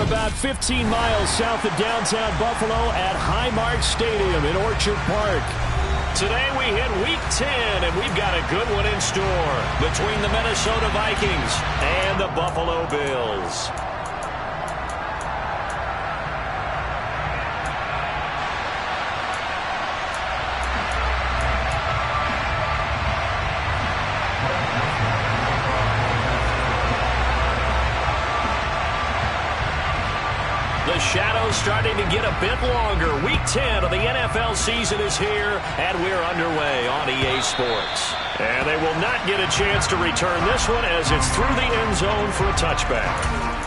about 15 miles south of downtown Buffalo at Highmark Stadium in Orchard Park. Today we hit Week 10, and we've got a good one in store between the Minnesota Vikings and the Buffalo Bills. The shadow's starting to get a bit longer. Week 10 of the NFL season is here, and we're underway on EA Sports. And they will not get a chance to return this one as it's through the end zone for a touchback.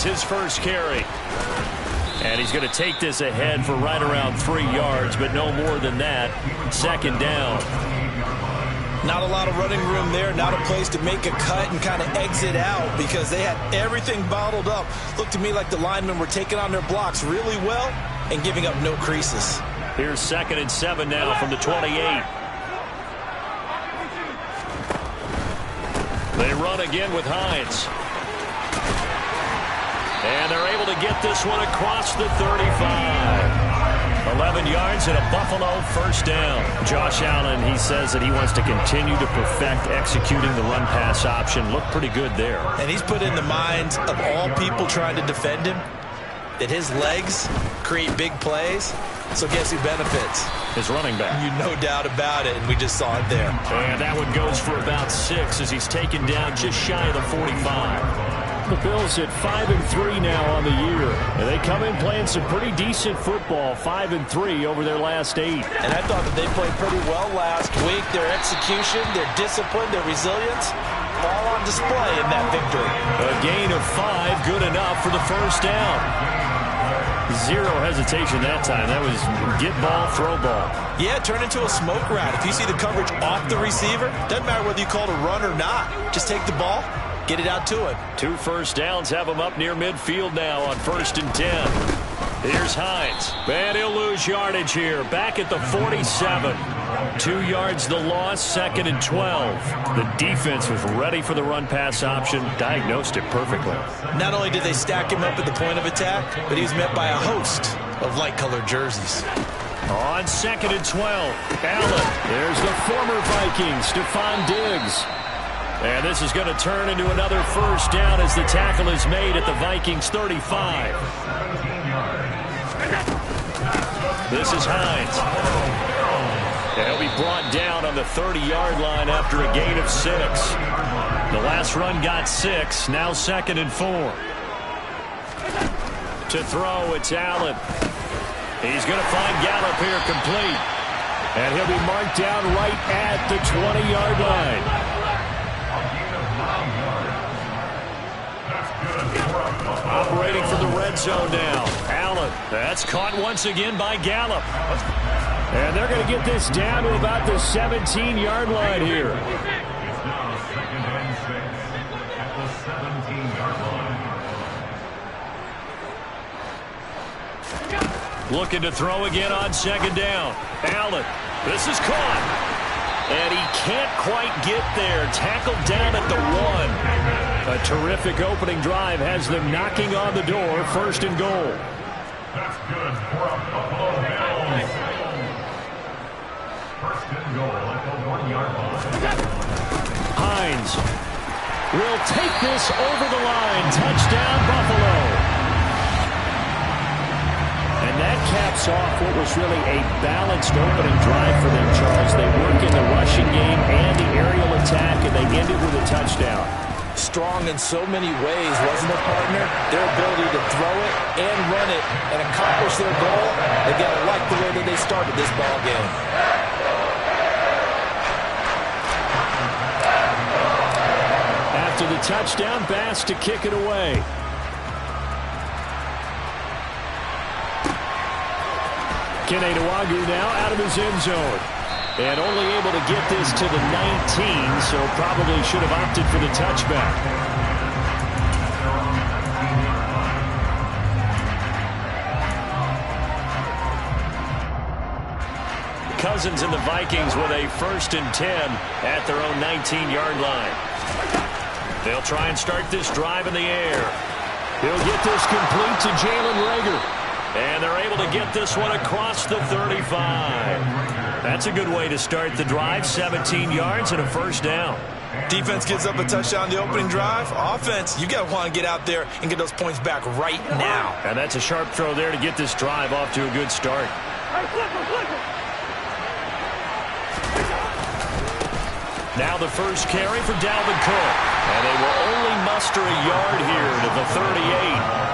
His first carry. And he's going to take this ahead for right around 3 yards, but no more than that. Second down. Not a lot of running room there, not a place to make a cut and kind of exit out because they had everything bottled up. Looked to me like the linemen were taking on their blocks really well and giving up no creases. Here's 2nd and 7 now from the 28. They run again with Hines. And they're able to get this one across the 35. 11 yards and a Buffalo first down. Josh Allen, he says that he wants to continue to perfect executing the run-pass option. Looked pretty good there. And he's put in the minds of all people trying to defend him that his legs create big plays. So guess who benefits? His running back. No doubt about it, and we just saw it there. And that one goes for about 6 as he's taken down just shy of the 45. The Bills at 5-3 now on the year. And they come in playing some pretty decent football, 5-3 over their last 8. And I thought that they played pretty well last week. Their execution, their discipline, their resilience, all on display in that victory. A gain of 5, good enough for the first down. Zero hesitation that time. That was get ball, throw ball. Yeah, turn into a smoke route. If you see the coverage off the receiver, doesn't matter whether you call it a run or not. Just take the ball, get it out to him. 2 first downs have him up near midfield now on 1st and 10. Here's Hines. And he'll lose yardage here. Back at the 47. 2 yards the loss, 2nd and 12. The defense was ready for the run-pass option, diagnosed it perfectly. Not only did they stack him up at the point of attack, but he was met by a host of light-colored jerseys. On 2nd and 12, Allen. There's the former Viking, Stephon Diggs. And this is going to turn into another first down as the tackle is made at the Vikings 35. This is Hines. And he'll be brought down on the 30-yard line after a gain of 6. The last run got 6, now 2nd and 4. To throw, it's Allen. He's going to find Gallup here complete. And he'll be marked down right at the 20-yard line. Operating from the red zone now. Allen. That's caught once again by Gallup. And they're going to get this down to about the 17-yard line here. Looking to throw again on 2nd down. Allen. This is caught. And he can't quite get there. Tackled down at the 1. A terrific opening drive has them knocking on the door. 1st and goal. That's good for a Buffalo Bills. 1st and goal at the 1-yard line. Hines will take this over the line. Touchdown, Buffalo. And that caps off what was really a balanced opening drive for them, Charles. They work in the rushing game and the aerial attack, and they end it with a touchdown. Strong in so many ways, wasn't it, partner? Their ability to throw it and run it and accomplish their goal. They got to like the way that they started this ball game. After the touchdown, Bass to kick it away. Kene Nwangwu now out of his end zone. And only able to get this to the 19, so probably should have opted for the touchback. Cousins and the Vikings with a 1st and 10 at their own 19-yard line. They'll try and start this drive in the air. He'll get this complete to Jalen Reagor. And they're able to get this one across the 35. That's a good way to start the drive. 17 yards and a 1st down. Defense gives up a touchdown the opening drive. Offense, you got to want to get out there and get those points back right now. And that's a sharp throw there to get this drive off to a good start. Now the first carry for Dalvin Cook. And they will only muster a yard here to the 38.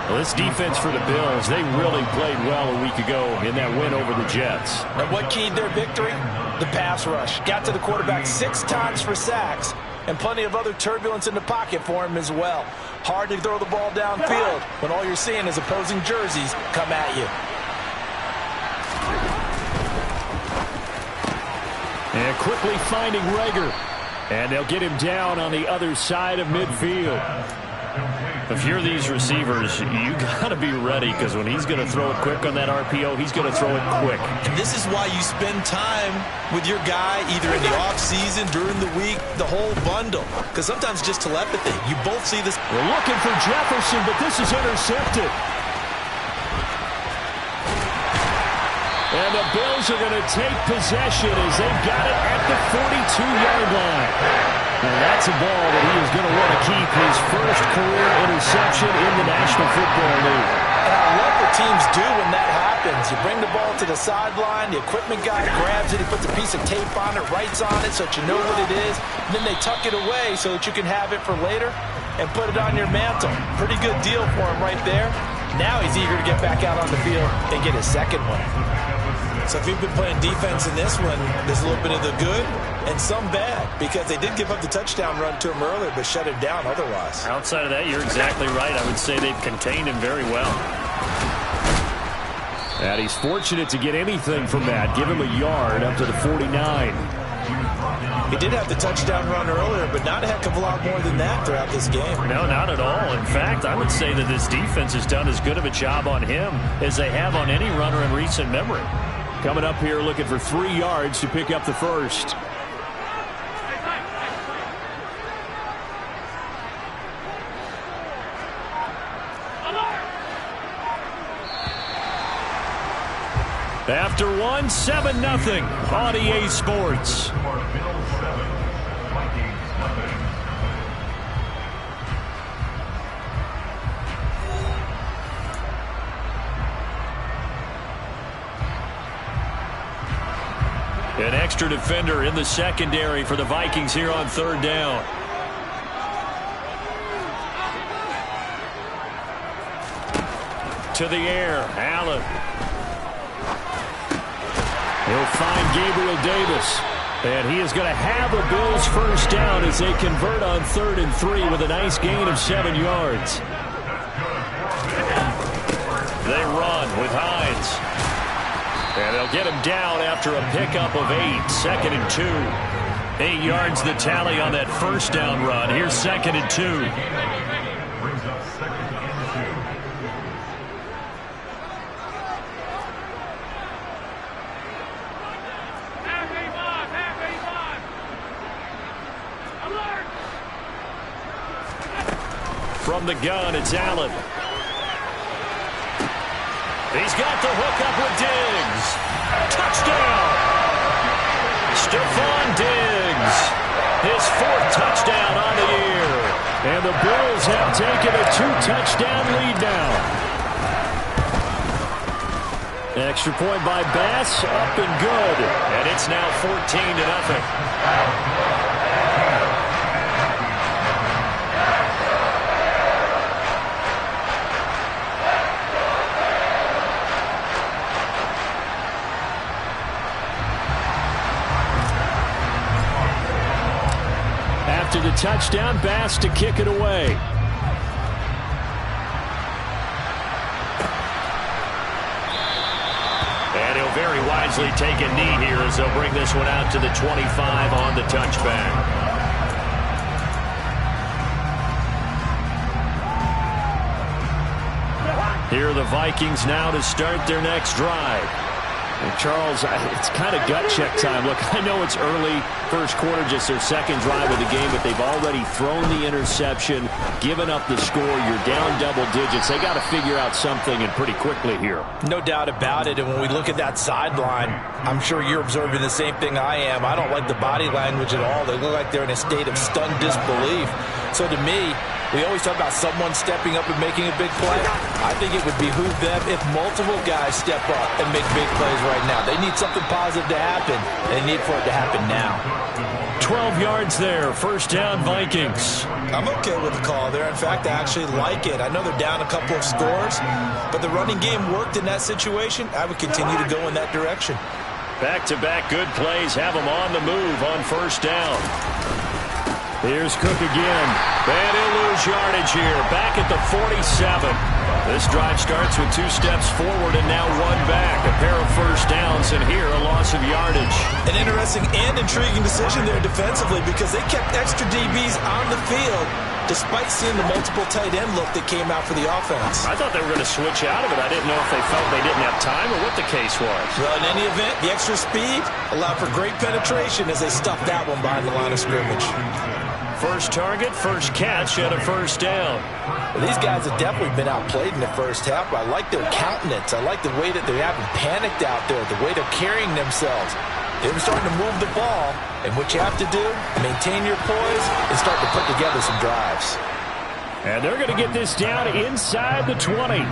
Well, this defense for the Bills, they really played well a week ago in that win over the Jets. And what keyed their victory? The pass rush. Got to the quarterback 6 times for sacks, and plenty of other turbulence in the pocket for him as well. Hard to throw the ball downfield when all you're seeing is opposing jerseys come at you. And quickly finding Reagor. And they'll get him down on the other side of midfield. If you're these receivers, you got to be ready, because when he's going to throw it quick on that RPO, he's going to throw it quick. And this is why you spend time with your guy either in the offseason, during the week, the whole bundle. Because sometimes just telepathy. You both see this. We're looking for Jefferson, but this is intercepted. And the Bills are going to take possession as they've got it at the 42-yard line. And that's a ball that he is going to want to keep, his first career interception in the National Football League. And I love what teams do when that happens. You bring the ball to the sideline, the equipment guy grabs it, he puts a piece of tape on it, writes on it so that you know what it is, and then they tuck it away so that you can have it for later and put it on your mantle. Pretty good deal for him right there. Now he's eager to get back out on the field and get his second one. So if you've been playing defense in this one, there's a little bit of the good and some bad, because they did give up the touchdown run to him earlier but shut him down otherwise. Outside of that, you're exactly right. I would say they've contained him very well. And he's fortunate to get anything from that. Give him a yard up to the 49. He did have the touchdown run earlier, but not a heck of a lot more than that throughout this game. No, not at all. In fact, I would say that this defense has done as good of a job on him as they have on any runner in recent memory. Coming up here looking for 3 yards to pick up the first. After 1, 7-0 on EA Sports. An extra defender in the secondary for the Vikings here on 3rd down. To the air, Allen. He'll find Gabriel Davis. And he is going to have a Bills first down as they convert on 3rd and 3 with a nice gain of 7 yards. They run with Hines. And they'll get him down after a pickup of 8. 2nd and 2. 8 yards the tally on that first down run. Here's 2nd and 2. Brings up 2nd and 2. From the gun, it's Allen. He's got the hook up with Diggs. Touchdown! Stephon Diggs. His 4th touchdown on the year. And the Bills have taken a 2-touchdown lead now. Extra point by Bass, up and good. And it's now 14-0. After the touchdown, Bass to kick it away. And he'll very wisely easily take a knee here as they'll bring this one out to the 25 on the touchback. Here are the Vikings now to start their next drive. And Charles, it's kind of gut check time. Look, I know it's early, first quarter, just their second drive of the game, but they've already thrown the interception, given up the score. You're down double digits. They got to figure out something, and pretty quickly here. No doubt about it. And when we look at that sideline, I'm sure you're observing the same thing I am. I don't like the body language at all. They look like they're in a state of stunned disbelief. So to me, we always talk about someone stepping up and making a big play. I think it would behoove them if multiple guys step up and make big plays right now. They need something positive to happen, and they need for it to happen now. 12 yards there, first down Vikings. I'm okay with the call there. In fact, I actually like it. I know they're down a couple of scores, but the running game worked in that situation. I would continue to go in that direction. Back-to-back good plays have them on the move on first down. Here's Cook again. And he'll lose yardage here. Back at the 47. This drive starts with 2 steps forward and now 1 back. A pair of first downs, and here a loss of yardage. An interesting and intriguing decision there defensively because they kept extra DBs on the field despite seeing the multiple tight end look that came out for the offense. I thought they were going to switch out of it. I didn't know if they felt they didn't have time or what the case was. Well, in any event, the extra speed allowed for great penetration as they stuffed that one behind the line of scrimmage. First target, first catch, and a first down. Well, these guys have definitely been outplayed in the first half. I like their countenance. I like the way that they haven't panicked out there, the way they're carrying themselves. They're starting to move the ball, and what you have to do, maintain your poise and start to put together some drives. And they're going to get this down inside the 20.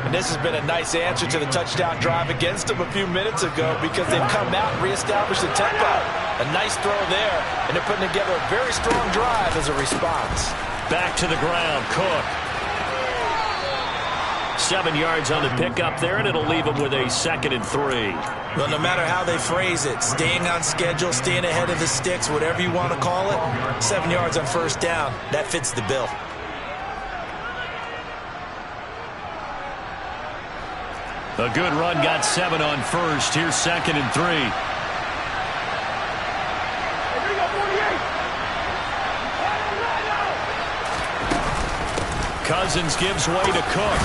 And this has been a nice answer to the touchdown drive against them a few minutes ago because they've come out and reestablished the tempo. A nice throw there, and they're putting together a very strong drive as a response. Back to the ground, Cook. 7 yards on the pickup there, and it'll leave them with a 2nd and 3. Well, no matter how they phrase it, staying on schedule, staying ahead of the sticks, whatever you want to call it, 7 yards on first down, that fits the bill. A good run got 7 on first. Here's 2nd and 3. Cousins gives way to Cook.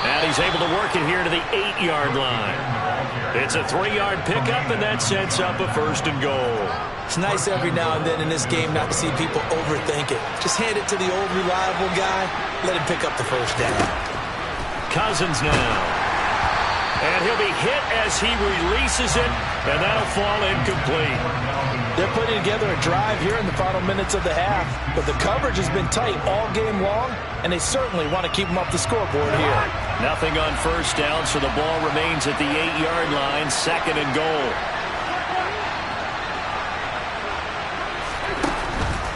And he's able to work it here to the 8-yard line. It's a 3-yard pickup, and that sets up a 1st and goal. It's nice every now and then in this game not to see people overthink it. Just hand it to the old reliable guy. Let him pick up the first down. Cousins now. And he'll be hit as he releases it, and that'll fall incomplete. They're putting together a drive here in the final minutes of the half, but the coverage has been tight all game long, and they certainly want to keep them off the scoreboard here. Nothing on first down, so the ball remains at the 8-yard line, 2nd and goal.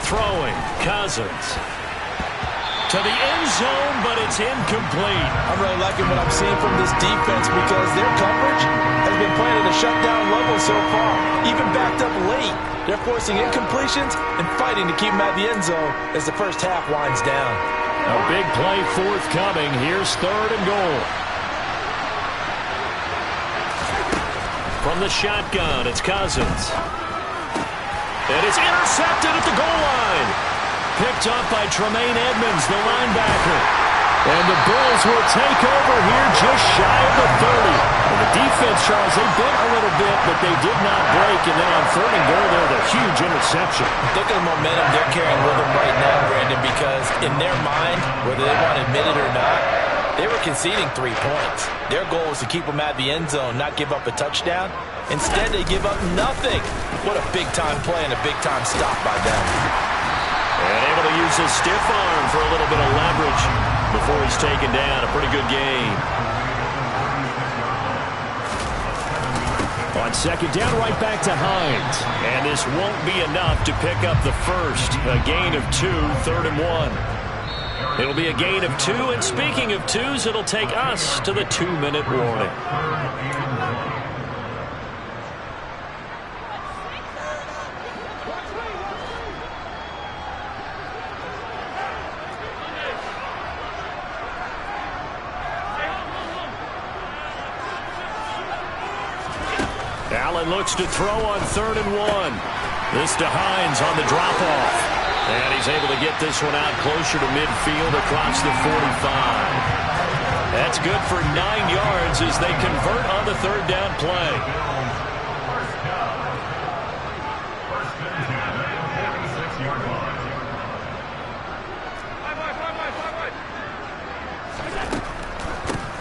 Throwing, Cousins. To the end zone, but it's incomplete. I'm really liking what I'm seeing from this defense because their coverage has been playing at a shutdown level so far. Even backed up late, they're forcing incompletions and fighting to keep them at the end zone as the first half winds down. A big play forthcoming. Here's 3rd and goal. From the shotgun, it's Cousins. And it's intercepted at the goal line. Picked up by Tremaine Edmonds, the linebacker. And the Bills will take over here just shy of the 30. And the defense, Charles, they bit a little bit, but they did not break. And then on 3rd and goal, there's a huge interception. Look at the momentum they're carrying with them right now, Brandon, because in their mind, whether they want to admit it or not, they were conceding 3 points. Their goal was to keep them at the end zone, not give up a touchdown. Instead, they give up nothing. What a big-time play and a big-time stop by them. And able to use his stiff arm for a little bit of leverage before he's taken down. A pretty good gain. On 2nd down, right back to Hines. And this won't be enough to pick up the first. A gain of 2, 3rd and 1. It'll be a gain of 2, and speaking of 2s, it'll take us to the 2-minute warning. Allen looks to throw on 3rd and 1. This to Hines on the drop-off. And he's able to get this one out closer to midfield across the 45. That's good for 9 yards as they convert on the 3rd down play.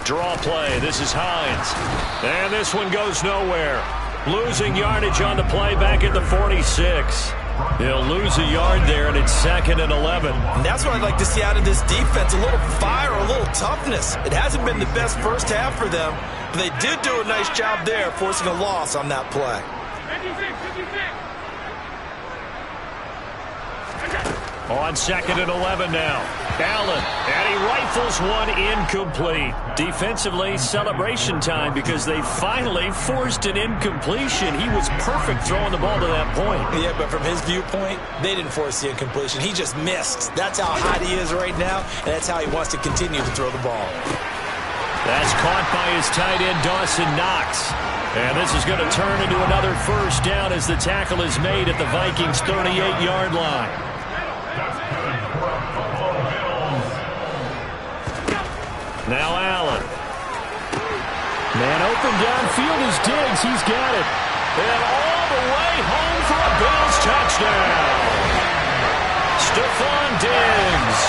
Draw play. This is Hines. And this one goes nowhere. Losing yardage on the play back at the 46. He'll lose a yard there, and it's 2nd and 11. And that's what I'd like to see out of this defense, a little fire, a little toughness. It hasn't been the best first half for them, but they did do a nice job there, forcing a loss on that play. 56. On 2nd and 11 now. Allen, and he rifles one incomplete. Defensively, celebration time because they finally forced an incompletion. He was perfect throwing the ball to that point. Yeah, but from his viewpoint, they didn't force the incompletion. He just missed. That's how hot he is right now, and that's how he wants to continue to throw the ball. That's caught by his tight end, Dawson Knox. And this is going to turn into another first down as the tackle is made at the Vikings' 38-yard line. Now Allen. Man open downfield is Diggs. He's got it. And all the way home for a Bills touchdown. Stephon Diggs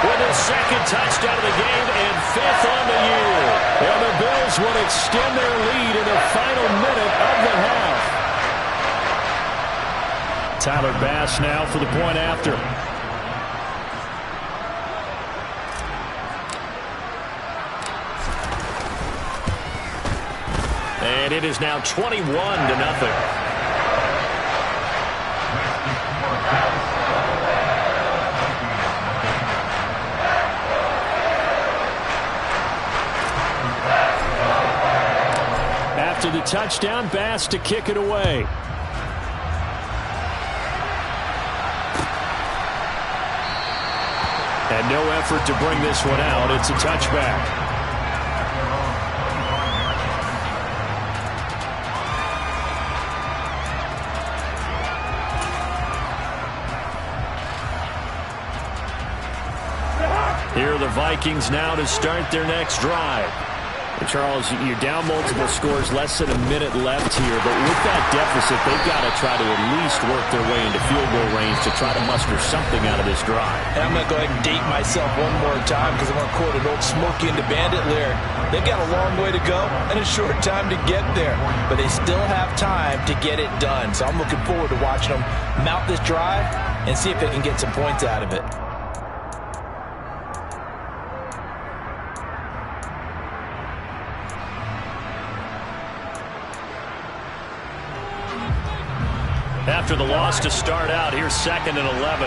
with his 2nd touchdown of the game and 5th on the year. And the Bills will extend their lead in the final minute of the half. Tyler Bass now for the point after. And it is now 21-0. After the touchdown, Bass to kick it away. And no effort to bring this one out. It's a touchback. Here are the Vikings now to start their next drive. And Charles, you're down multiple scores, less than a minute left here. But with that deficit, they've got to try to at least work their way into field goal range to try to muster something out of this drive. And I'm going to go ahead and date myself one more time because I'm going to quote an old Smokey and the Bandit lyric. They've got a long way to go and a short time to get there. But they still have time to get it done. So I'm looking forward to watching them mount this drive and see if they can get some points out of it. After the loss to start out, here's 2nd and 11.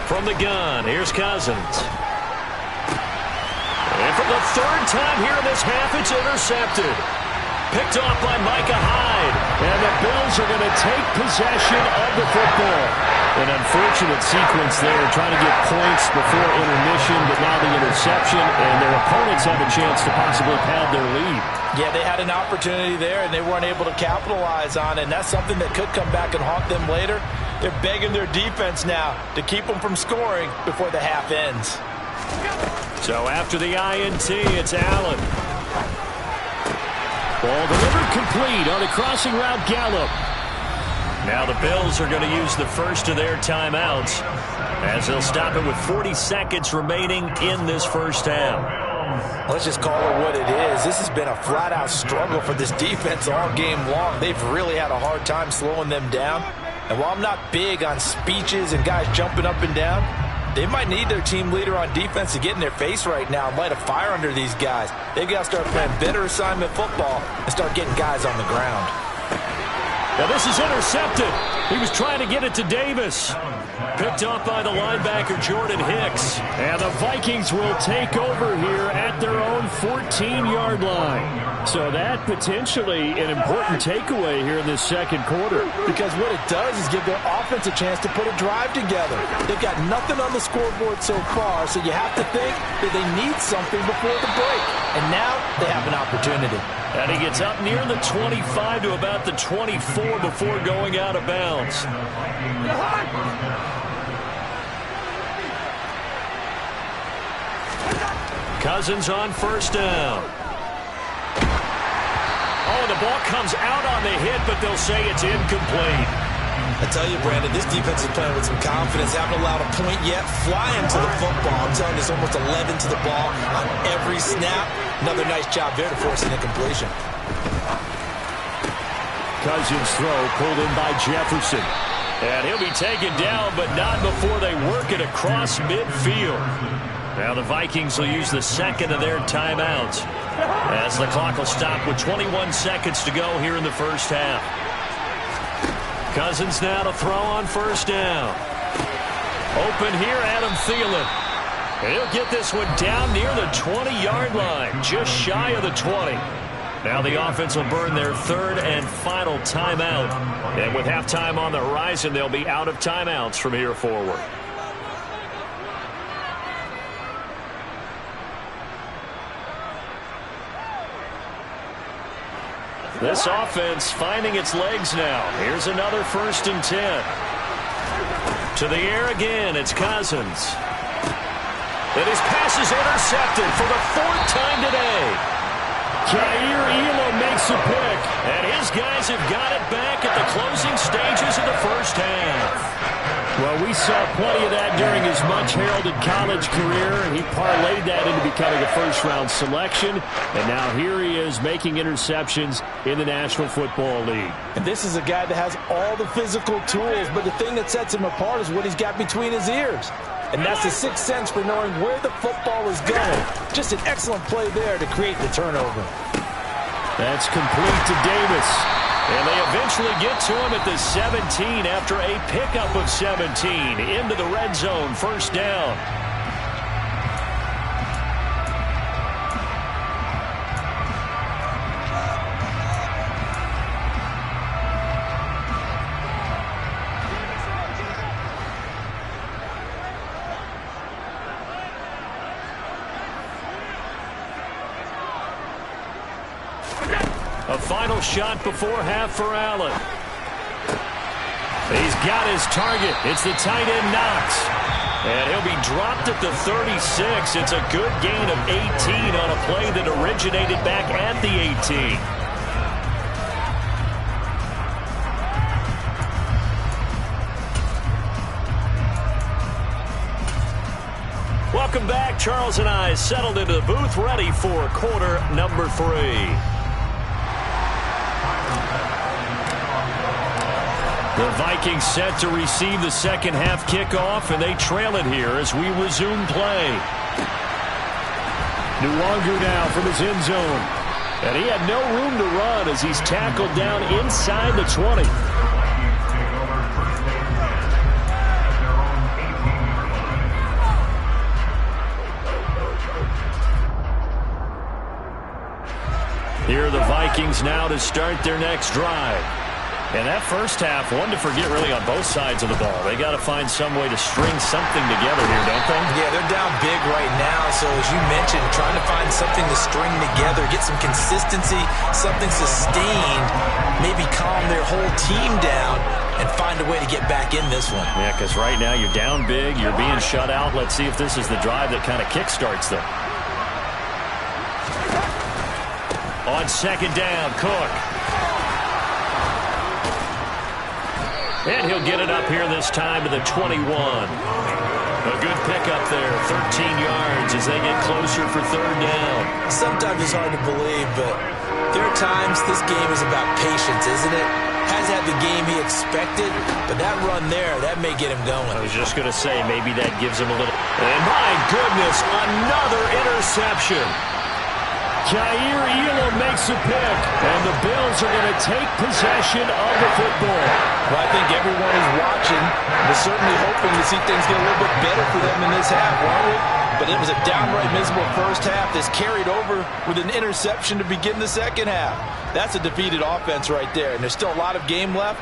From the gun, here's Cousins. And for the 3rd time here in this half, it's intercepted. Picked off by Micah Hyde. And the Bills are going to take possession of the football. An unfortunate sequence there, trying to get points before intermission, but now the interception, and their opponents have a chance to possibly pad their lead. Yeah, they had an opportunity there, and they weren't able to capitalize on it, and that's something that could come back and haunt them later. They're begging their defense now to keep them from scoring before the half ends. So after the INT, it's Allen. Ball delivered complete on the crossing route, Gallup. Now the Bills are going to use the first of their timeouts as they'll stop it with 40 seconds remaining in this first half. Let's just call it what it is. This has been a flat-out struggle for this defense all game long. They've really had a hard time slowing them down. And while I'm not big on speeches and guys jumping up and down, they might need their team leader on defense to get in their face right now and light a fire under these guys. They've got to start playing better assignment football and start getting guys on the ground. Now this is intercepted. He was trying to get it to Davis. Picked off by the linebacker, Jordan Hicks. And the Vikings will take over here at their own 14-yard line. So that potentially an important takeaway here in this second quarter. Because what it does is give their offense a chance to put a drive together. They've got nothing on the scoreboard so far, so you have to think that they need something before the break. And now they have an opportunity. And he gets up near the 25 to about the 24 before going out of bounds. Cousins on first down. Oh, the ball comes out on the hit, but they'll say it's incomplete. I tell you, Brandon, this defense is playing with some confidence. Haven't allowed a point yet. Flying to the football. I'm telling you, it's almost 11 to the ball on every snap. Another nice job there to force an incompletion. Cousins throw pulled in by Jefferson. And he'll be taken down, but not before they work it across midfield. Now the Vikings will use the second of their timeouts, as the clock will stop with 21 seconds to go here in the first half. Cousins now to throw on first down. Open here, Adam Thielen. And he'll get this one down near the 20-yard line, just shy of the 20. Now the offense will burn their third and final timeout. And with halftime on the horizon, they'll be out of timeouts from here forward. This offense finding its legs now. Here's another 1st and 10. To the air again, it's Cousins. And his pass is intercepted for the 4th time today. Jair Elam makes a pick. And his guys have got it back at the closing stages of the first half. Well, we saw plenty of that during his much-heralded college career. He parlayed that into becoming a first-round selection. And now here he is making interceptions in the National Football League. And this is a guy that has all the physical tools, but the thing that sets him apart is what he's got between his ears. And that's the sixth sense for knowing where the football is going. Just an excellent play there to create the turnover. That's complete to Davis. And they eventually get to him at the 17 after a pickup of 17 into the red zone, first down. A final shot before half for Allen. He's got his target. It's the tight end Knox. And he'll be dropped at the 36. It's a good gain of 18 on a play that originated back at the 18. Welcome back. Charles and I settled into the booth, ready for quarter number 3. The Vikings set to receive the second half kickoff, and they trail it here as we resume play. Nwangu now from his end zone. And he had no room to run as he's tackled down inside the 20. Here are the Vikings now to start their next drive. And that first half, one to forget really on both sides of the ball. They got to find some way to string something together here, don't they? Yeah, they're down big right now. So as you mentioned, trying to find something to string together, get some consistency, something sustained, maybe calm their whole team down and find a way to get back in this one. Yeah, because right now you're down big, you're being shut out. Let's see if this is the drive that kind of kickstarts them. On second down, Cook. And he'll get it up here this time to the 21. A good pickup there, 13 yards as they get closer for third down. Sometimes it's hard to believe, but there are times this game is about patience, isn't it? Has had the game he expected, but that run there, that may get him going. I was just going to say, maybe that gives him a little... And my goodness, another interception. Jair Elam makes a pick, and the Bills are going to take possession of the football. Well, I think everyone is watching. We're certainly hoping to see things get a little bit better for them in this half, aren't we? But it was a downright miserable first half that's carried over with an interception to begin the second half. That's a defeated offense right there, and there's still a lot of game left.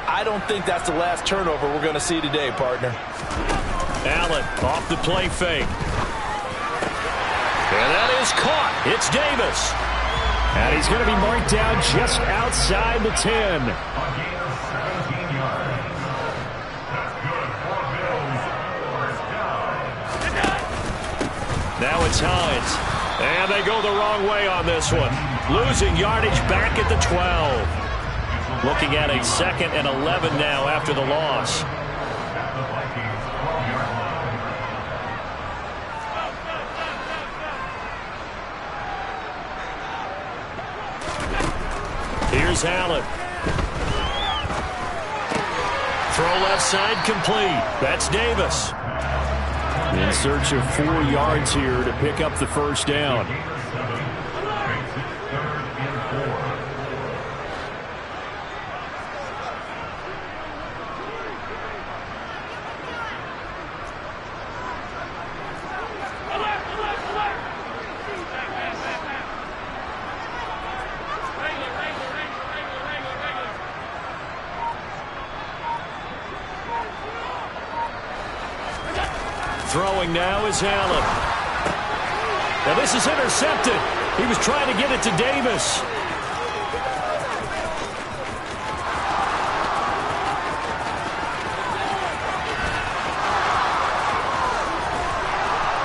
I don't think that's the last turnover we're going to see today, partner. Allen off the play fake. And that is caught. It's Davis. And he's going to be marked down just outside the 10. A gain of 17 yards. That's good for Bills. First down. Now it's Hines. And they go the wrong way on this one. Losing yardage back at the 12. Looking at a 2nd and 11 now after the loss. At the Vikings 12-yard line. Here's Allen. Throw left side complete. That's Davis. In search of 4 yards here to pick up the first down. Gain of 7. Makes it 3rd and 4. Throwing now is Allen. Now this is intercepted. He was trying to get it to Davis.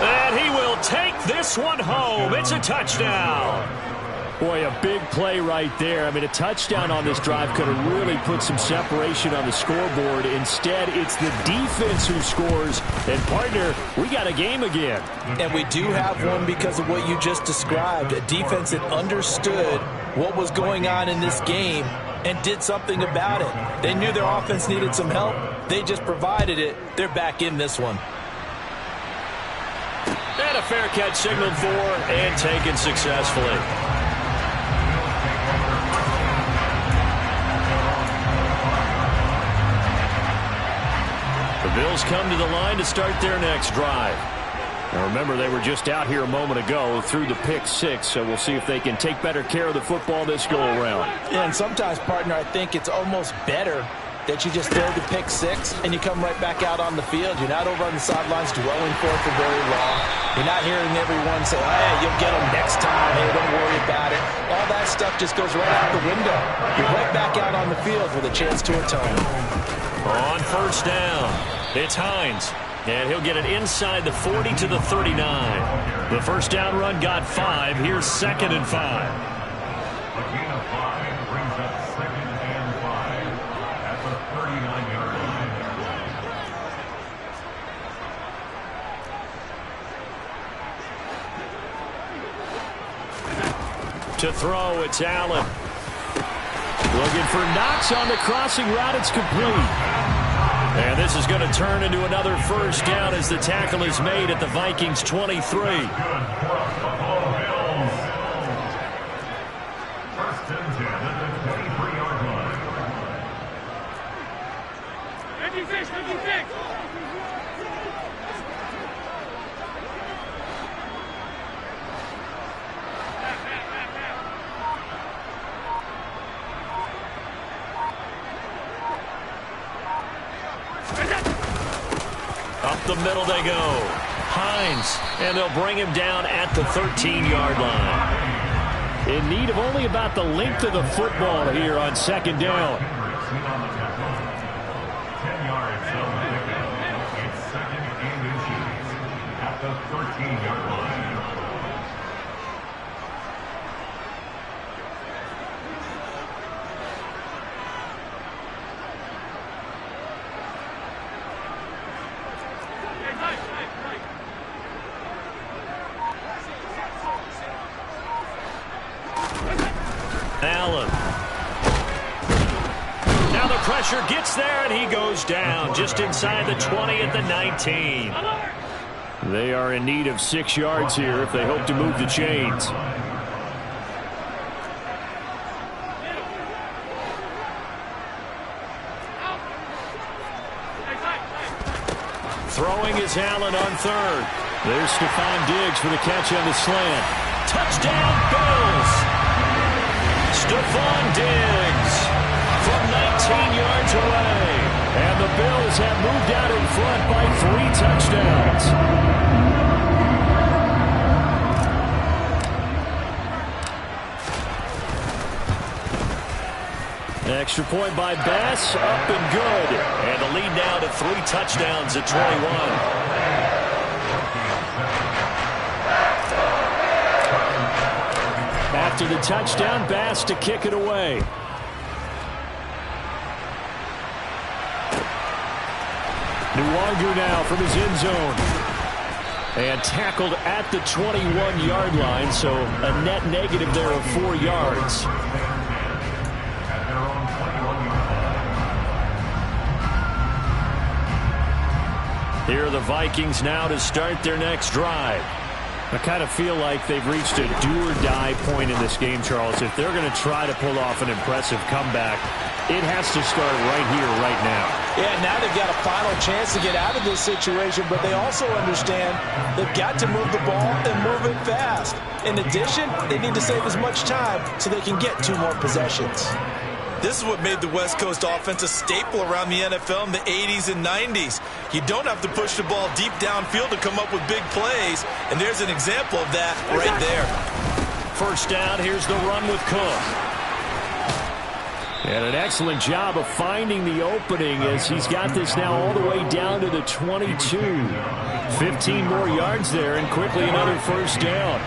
And he will take this one home. It's a touchdown. Boy, a big play right there. I mean, a touchdown on this drive could have really put some separation on the scoreboard. Instead, it's the defense who scores. And, partner, we got a game again. And we do have one because of what you just described. A defense that understood what was going on in this game and did something about it. They knew their offense needed some help. They just provided it. They're back in this one. And a fair catch signaled for and taken successfully. The Bills come to the line to start their next drive. Now remember, they were just out here a moment ago through the pick 6, so we'll see if they can take better care of the football this go-around. Yeah, and sometimes, partner, I think it's almost better that you just throw the pick 6 and you come right back out on the field. You're not over on the sidelines dwelling for it for very long. You're not hearing everyone say, hey, you'll get them next time. Hey, don't worry about it. All that stuff just goes right out the window. You're right back out on the field with a chance to atone. On first down, it's Hines. And he'll get it inside the 40 to the 39. The first down run got 5. Here's 2nd and 5. A gain of 5 brings up 2nd and 5 at the 39-yard line. To throw, it's Allen. Looking for Knox on the crossing route. It's complete. And this is going to turn into another first down as the tackle is made at the Vikings 23. Good for Buffalo Bills. First and 10 at the 23-yard line. 56, 56. Up the middle they go. Hines, and they'll bring him down at the 13-yard line. In need of only about the length of the football here on 2nd down. 10 yards of the pickup. It's 2nd and inches at the 13-yard line. Allen. Now the pressure gets there, and he goes down just inside the 20 at the 19. They are in need of 6 yards here if they hope to move the chains. Throwing is Allen on 3rd. There's Stephon Diggs for the catch on the slant. Touchdown, Bills! Stephon Diggs from 19 yards away. And the Bills have moved out in front by 3 touchdowns. Extra point by Bass, up and good. And the lead now to 3 touchdowns at 21. After the touchdown, Bass to kick it away. Nuwanger now from his end zone. And tackled at the 21-yard line, so a net negative there of 4 yards. Here are the Vikings now to start their next drive. I kind of feel like they've reached a do-or-die point in this game, Charles. If they're going to try to pull off an impressive comeback, it has to start right here, right now. Yeah, now they've got a final chance to get out of this situation, but they also understand they've got to move the ball and move it fast. In addition, they need to save as much time so they can get 2 more possessions. This is what made the West Coast offense a staple around the NFL in the 80s and 90s. You don't have to push the ball deep downfield to come up with big plays, and there's an example of that right there. First down, here's the run with Cook. And an excellent job of finding the opening as he's got this now all the way down to the 22. 15 more yards there and quickly another first down.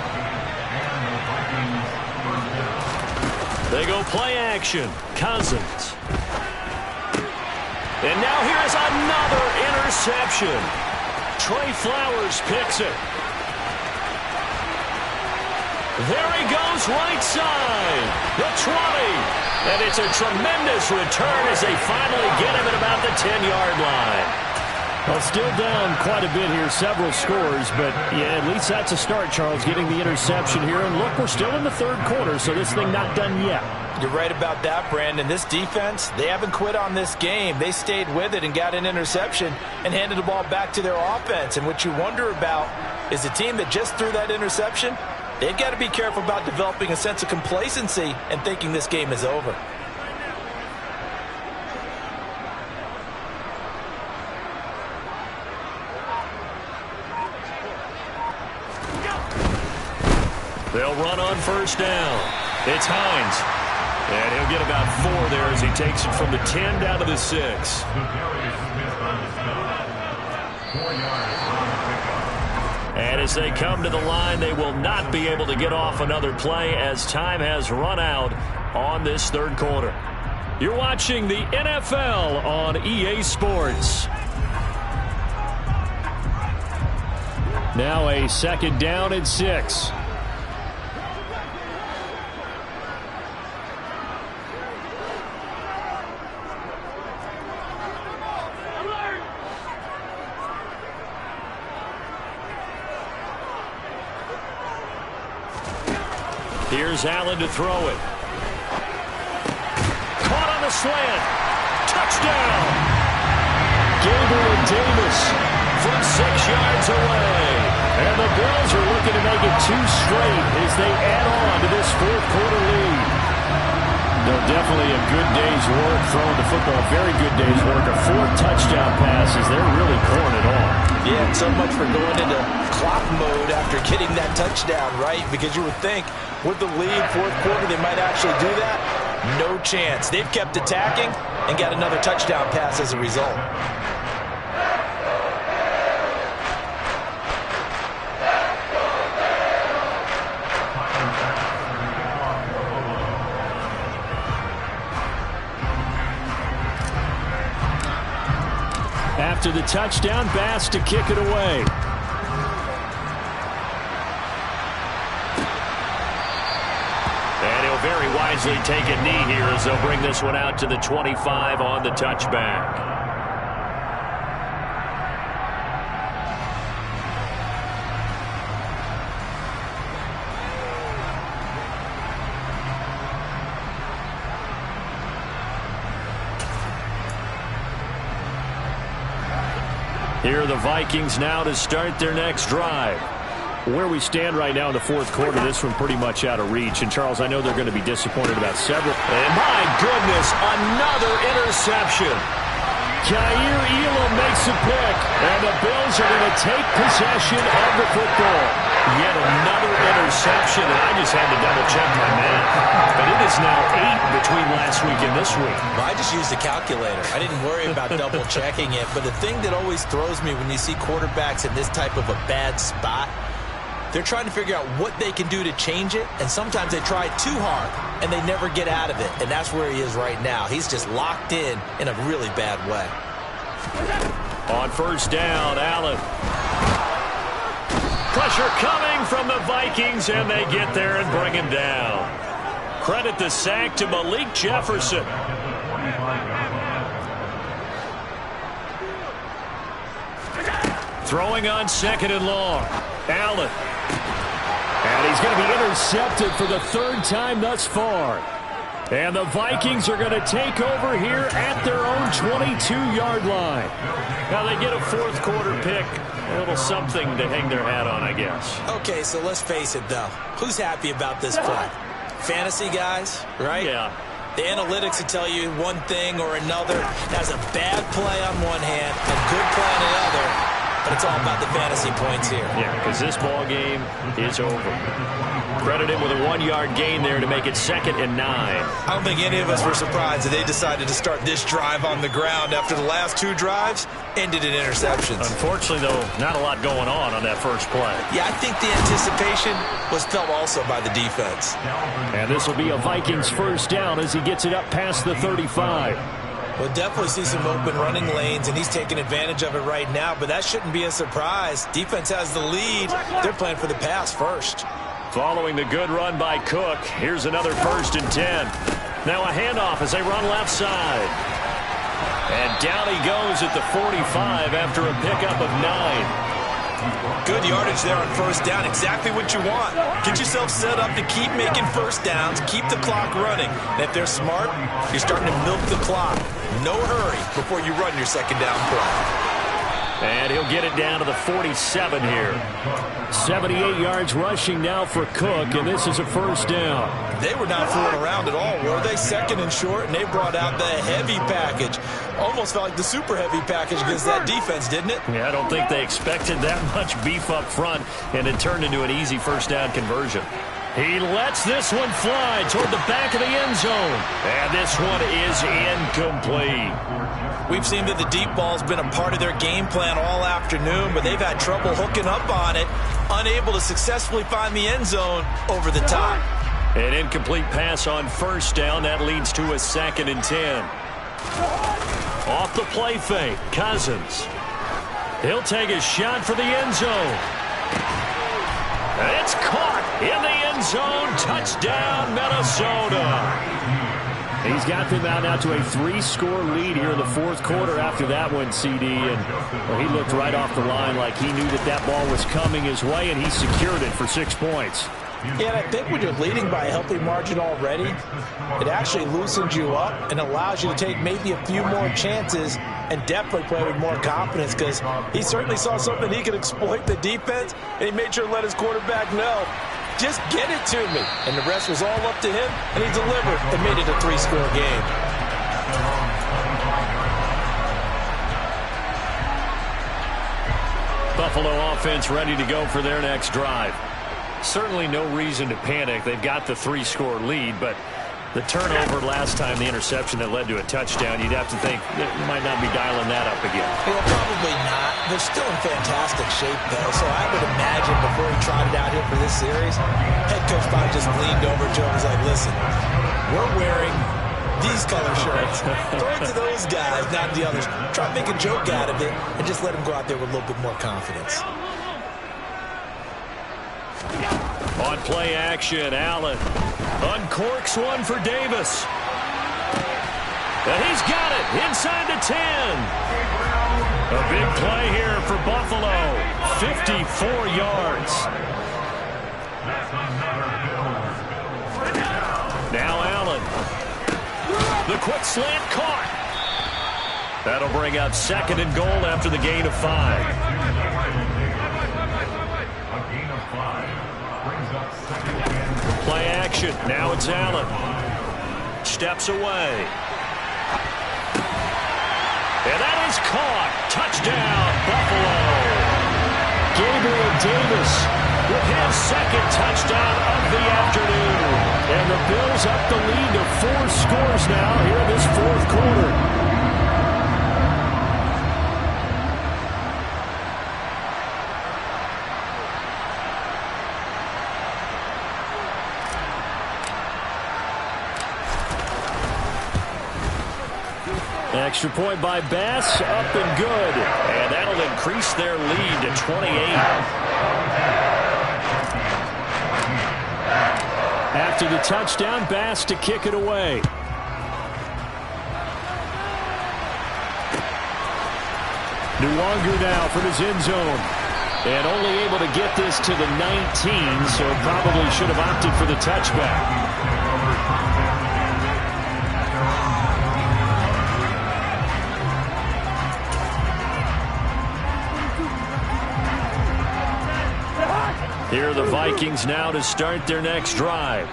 They go play action. Cousins. And now here's another interception. Trey Flowers picks it. There he goes right side. The 20. And it's a tremendous return as they finally get him at about the 10-yard line. Well, still down quite a bit here, several scores, but yeah, at least that's a start, Charles, getting the interception here. And look, we're still in the third quarter, so this thing not done yet. You're right about that, Brandon. This defense, they haven't quit on this game. They stayed with it and got an interception and handed the ball back to their offense. And what you wonder about is the team that just threw that interception, they've got to be careful about developing a sense of complacency and thinking this game is over. They'll run on first down. It's Hines. And he'll get about 4 there as he takes it from the 10 down to the 6. And as they come to the line, they will not be able to get off another play as time has run out on this third quarter. You're watching the NFL on EA Sports. Now a second down and 6. Here's Allen to throw it. Caught on the slant. Touchdown. Gabriel Davis from 6 yards away. And the Bills are looking to make it 2 straight as they add on to this fourth quarter lead. No, definitely a good day's work throwing the football. Very good day's work. A 4th touchdown pass as they're really pouring it on. Yeah, and so much for going into clock mode after getting that touchdown, right? Because you would think with the lead, fourth quarter, they might actually do that. No chance. They've kept attacking and got another touchdown pass as a result. After the touchdown, Bass to kick it away. And he'll very wisely take a knee here as they'll bring this one out to the 25 on the touchback. Here are the Vikings now to start their next drive. Where we stand right now in the fourth quarter, this one pretty much out of reach. And, Charles, I know they're going to be disappointed about several. And, my goodness, another interception. Jair Elam makes a pick, and the Bills are going to take possession of the football. Yet another interception, and I just had to double-check my math. But it is now 8 between last week and this week. Well, I just used a calculator. I didn't worry about double-checking it. But the thing that always throws me when you see quarterbacks in this type of a bad spot, they're trying to figure out what they can do to change it, and sometimes they try too hard, and they never get out of it. And that's where he is right now. He's just locked in a really bad way. On first down, Allen. Pressure coming from the Vikings, and they get there and bring him down. Credit the sack to Malik Jefferson. Throwing on second and long. Allen. And he's going to be intercepted for the third time thus far. And the Vikings are going to take over here at their own 22-yard line. Now they get a fourth quarter pick. A little something to hang their hat on, I guess. Okay, so let's face it, though. Who's happy about this play? Fantasy guys, right? Yeah. The analytics will tell you one thing or another. That's a bad play on one hand, a good play on the other. But it's all about the fantasy points here. Yeah, because this ball game is over. Credit him with a 1-yard gain there to make it 2nd and 9. I don't think any of us were surprised that they decided to start this drive on the ground after the last 2 drives ended in interceptions. Unfortunately, though, not a lot going on that first play. Yeah, I think the anticipation was felt also by the defense. And this will be a Vikings first down as he gets it up past the 35. We'll definitely see some open running lanes, and he's taking advantage of it right now, but that shouldn't be a surprise. Defense has the lead. They're playing for the pass first. Following the good run by Cook, here's another 1st and 10. Now a handoff as they run left side. And down he goes at the 45 after a pickup of 9. Good yardage there on first down. Exactly what you want. Get yourself set up to keep making first downs, keep the clock running. And if they're smart, you're starting to milk the clock. No hurry before you run your second down play. And he'll get it down to the 47 here. 78 yards rushing now for Cook, and this is a first down. They were not fooling around at all, were they? 2nd and short, and they brought out the heavy package. Almost felt like the super heavy package against that defense, didn't it? Yeah, I don't think they expected that much beef up front, and it turned into an easy first down conversion. He lets this one fly toward the back of the end zone. And this one is incomplete. We've seen that the deep ball's been a part of their game plan all afternoon, but they've had trouble hooking up on it, unable to successfully find the end zone over the top. An incomplete pass on first down. That leads to a 2nd and 10. Off the play fake, Cousins. He'll take a shot for the end zone. It's caught in the end zone. Touchdown, Minnesota. He's got them out now to a 3-score lead here in the fourth quarter after that one, CD. And well, he looked right off the line like he knew that that ball was coming his way, and he secured it for 6 points. Yeah, and I think when you're leading by a healthy margin already, it actually loosens you up and allows you to take maybe a few more chances and definitely play with more confidence, because he certainly saw something he could exploit the defense, and he made sure to let his quarterback know, just get it to me. And the rest was all up to him, and he delivered and made it a 3-score game. Buffalo offense ready to go for their next drive. Certainly no reason to panic. They've got the 3-score lead, but the turnover last time, the interception that led to a touchdown, you'd have to think that you might not be dialing that up again. Well, probably not. They're still in fantastic shape, though, so I would imagine before he trotted out here for this series, head coach probably just leaned over to him and was like, listen, we're wearing these color shirts. Throw it to those guys, not the others. Try to make a joke out of it and just let them go out there with a little bit more confidence. On play action, Allen uncorks one for Davis. And he's got it inside the 10. A big play here for Buffalo. 54 yards. Now Allen. The quick slant caught. That'll bring up 2nd and goal after the gain of 5. Play action. Now it's Allen. Steps away. And that is caught. Touchdown, Buffalo. Gabriel Davis with his second touchdown of the afternoon. And the Bills up the lead to 4 scores now here in this fourth quarter. Extra point by Bass, up and good. And that'll increase their lead to 28. After the touchdown, Bass to kick it away. Nwangu now from his end zone. And only able to get this to the 19, so probably should have opted for the touchback. Here are the Vikings now to start their next drive.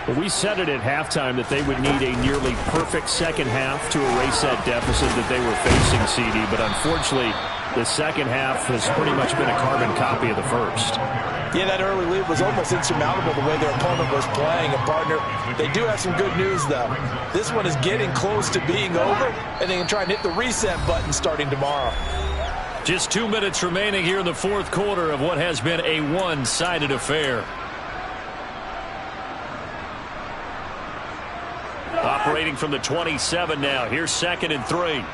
Well, we said it at halftime that they would need a nearly perfect second half to erase that deficit that they were facing, CD. But unfortunately, the second half has pretty much been a carbon copy of the first. Yeah, that early lead was almost insurmountable the way their opponent was playing. And, partner, they do have some good news, though. This one is getting close to being over, and they can try and hit the reset button starting tomorrow. Just 2 minutes remaining here in the fourth quarter of what has been a one-sided affair. Operating from the 27 now. Here's 2nd and 3.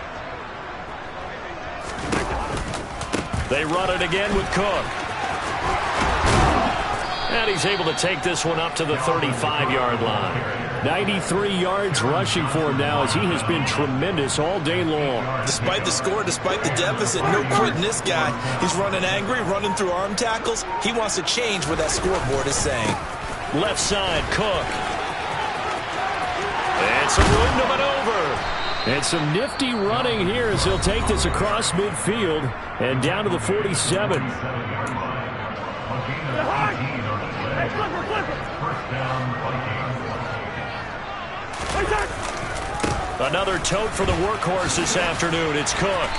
They run it again with Cook. And he's able to take this one up to the 35-yard line. 93 yards rushing for him now as he has been tremendous all day long. Despite the score, despite the deficit, no quitting this guy. He's running angry, running through arm tackles. He wants to change what that scoreboard is saying. Left side, Cook. And some room to maneuver. And some nifty running here as he'll take this across midfield and down to the 47. Another tote for the workhorse this afternoon. It's Cook.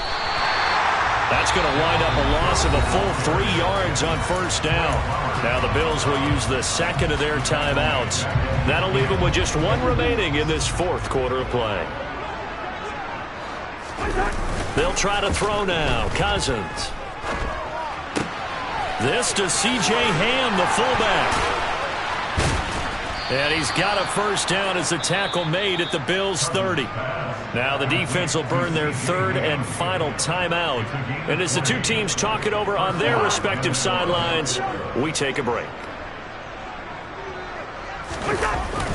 That's going to wind up a loss of a full 3 yards on first down. Now the Bills will use the second of their timeouts. That'll leave them with just 1 remaining in this fourth quarter of play. They'll try to throw now. Cousins. This to C.J. Ham, the fullback. And he's got a first down as the tackle made at the Bills' 30. Now the defense will burn their 3rd and final timeout. And as the two teams talk it over on their respective sidelines, we take a break.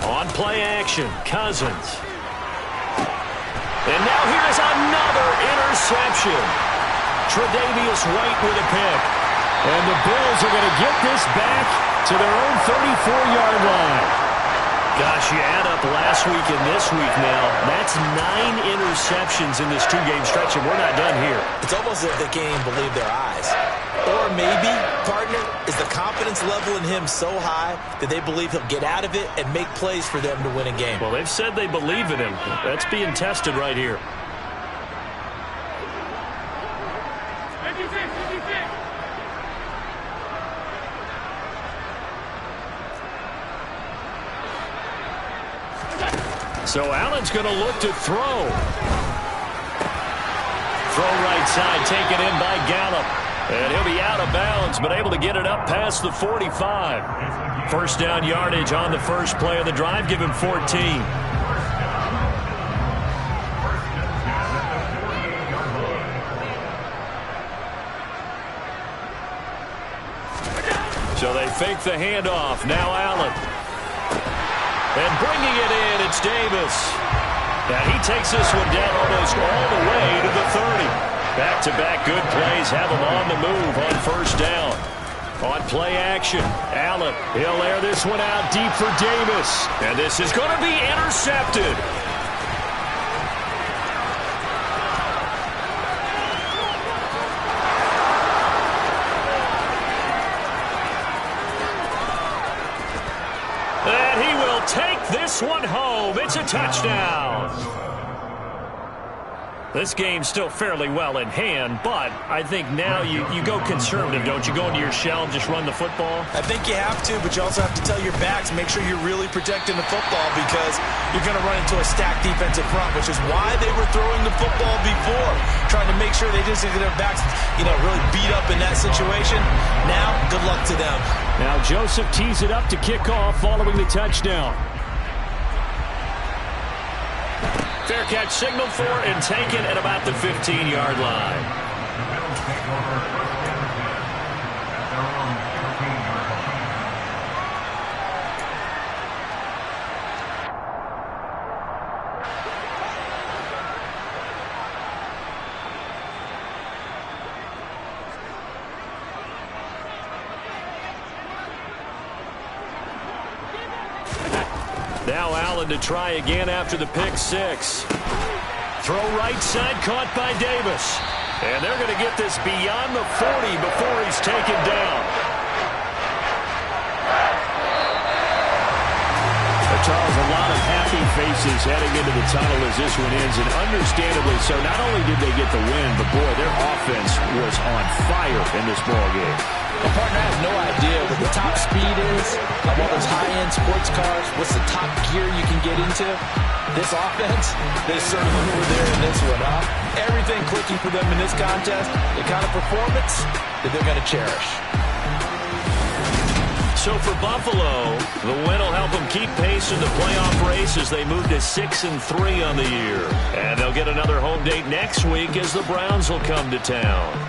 On play action, Cousins. And now here's another interception. Tre'Davious White with a pick. And the Bills are going to get this back to their own 34-yard line. Gosh, you add up last week and this week now, that's 9 interceptions in this 2-game stretch, and we're not done here. It's almost as if they can't even believe their eyes. Or maybe, partner, is the confidence level in him so high that they believe he'll get out of it and make plays for them to win a game. Well, they've said they believe in him. That's being tested right here. So Allen's going to look to throw. Throw right side, taken in by Gallup. And he'll be out of bounds, but able to get it up past the 45. First down yardage on the first play of the drive. Give him 14. So they fake the handoff. Now Allen. And bringing it in, it's Davis. And he takes this one down almost all the way to the 30. Back-to-back good plays have him on the move on first down. On play action, Allen, he'll air this one out deep for Davis. And this is going to be intercepted. And he will take this one home. It's a touchdown. This game's still fairly well in hand, but I think now you go conservative, don't you? Go into your shell and just run the football? I think you have to, but you also have to tell your backs, make sure you're really protecting the football because you're going to run into a stacked defensive front, which is why they were throwing the football before, trying to make sure they just get their backs, really beat up in that situation. Now, good luck to them. Now Joseph tees it up to kick off following the touchdown. Fair catch signaled for and taken at about the 15-yard line. The Bills take over first and 10 at their own 15-yard line. Now Allen to try again after the pick six. Throw right side caught by Davis. And they're going to get this beyond the 40 before he's taken down. Charles, a lot of happy faces heading into the tunnel as this one ends, and understandably so. Not only did they get the win, but boy, their offense was on fire in this ball game. Well, partner, I have no idea what the top speed is of all those high-end sports cars. What's the top gear you can get into? This offense, they certainly were there in this one, huh? Everything clicking for them in this contest, the kind of performance that they're going to cherish. So for Buffalo, the win will help them keep pace in the playoff race as they move to 6-3 on the year. And they'll get another home date next week as the Browns will come to town.